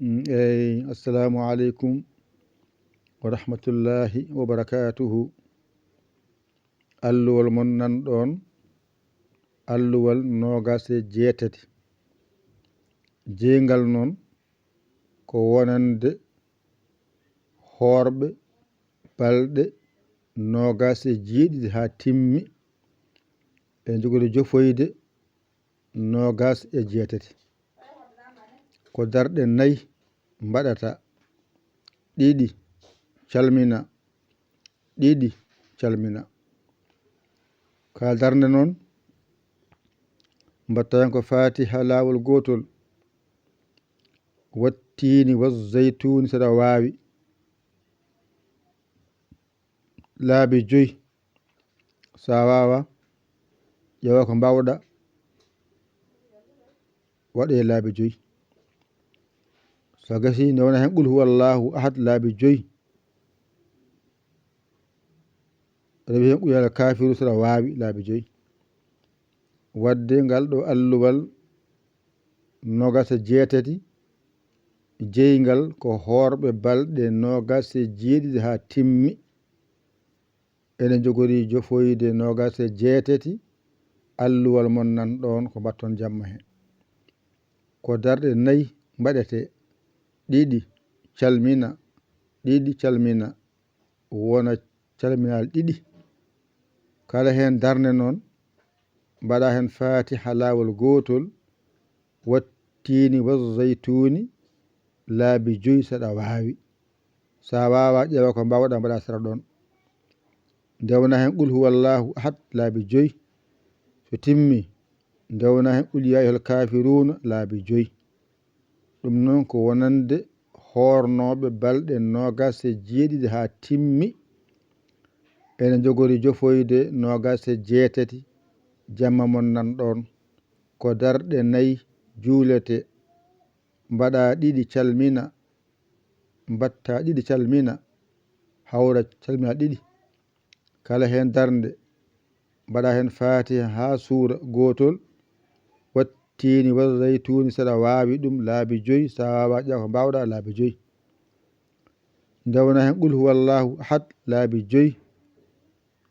Assalamu alaikum wa rahmatullahi wa barakatuhu. Alluwal mon nanɗon alluwal nogase jeetati. Jeengal noon ko wonande horɓe balɗe nogase jeeɗiɗi ha timmi e jogori jofoyde nogas e jeetati. Ko darɗe nayi mbaɗata ɗiɗi calmina ɗiɗi calmina. Ka darnde noon mbatta hen ko fatiha lawol gotol, wattini wazzaytuni saɗa wawi, laabi 5 sa wawa ƴeewa ko mbawɗa waɗe laabi 5. So gasi nde wona hen qul huwallahu ahad laabi 5, rewi hen qul ya kafiru saɗa wawi laabi 5. Wadde ngal ɗo alluwal nogase jeetati, jeygal ko horɓe balɗe nogase jeeɗiɗi ha timmi ene jogori jofoyde nogase jeetati. Alluwal mon nan ɗon ko batton jamma hen. Ko darɗe nayi mbaɗete ɗiɗi calmina ɗiɗi calmina wona calminal ɗiɗi. Kala hen darde noon mbaɗa hen fatiha lawol gotol, wattini wazzaytuni laabi 5 saɗa wawi. Sa wawa ƴeewa ko mbawɗa mbaɗa sera ɗon. Dewna hen qul huwallahu ahad laabi 5. So timmi dewna hen qul ya ayyuhal kafiruna laabi 5. ɗum noon ko wonande hornoɓe balɗe nogase jeeɗiɗi ha timmi ene jogori jofoyde nogase jeetati. Jamma mon nan ɗon ko darɗe nayi juulete, mbaɗa ɗiɗi calmina, mbatta ɗiɗi calmina, hawra calmina ɗiɗi. Kala hen darde mbaɗa hen fatiha ha suura gotol, wattini wazzaytuni saɗa wawi ɗum laabi 5. Sa wawa ƴeewa ko mbawɗa laabi 5. Dewna hen qul huwallahu ahad laabi 5.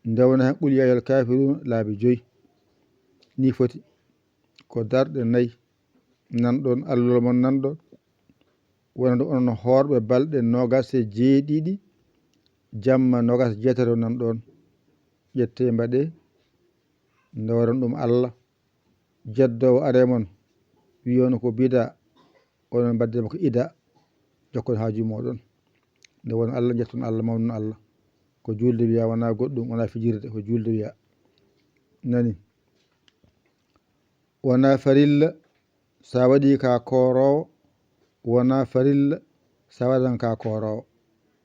Dewna hen qul ya ayyuhal kafirun laabi 5. Ni foti ko darɗe nayi nanɗon alluwal mon nanɗon wonande onon horɓe balɗe nogase jeeɗiɗi, jamma nogase jeetati nan ɗon. ƴette mbaɗe dewran ɗum Allah. Jeddowo are mon wiyono ko bida, onon baddema ko ida. Jokkon haaju moɗon nde won Allah, jetton Allah, mawnon Allah. Ko julde wiya wona goɗɗum, wona fijirde, ko julde wiya. Nani wona farilla sa waɗi ka korowo, wona farilla sa waɗan ka korowo.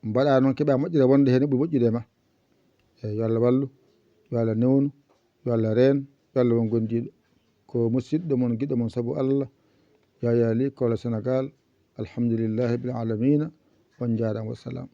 Mbaɗa noon keeɓa moƴƴere wonde hen ɓuri moƴƴude ma. Yo Allah wallu, yo Allah newnu, yo Allah reen, yo Allah won gondiɗo. Ko musidɗo mon giɗo mon saabu Allah, Yaya Ly Kolda Sénégal. Alhamdulillahi rabbil alamina. On jarama, wassalam.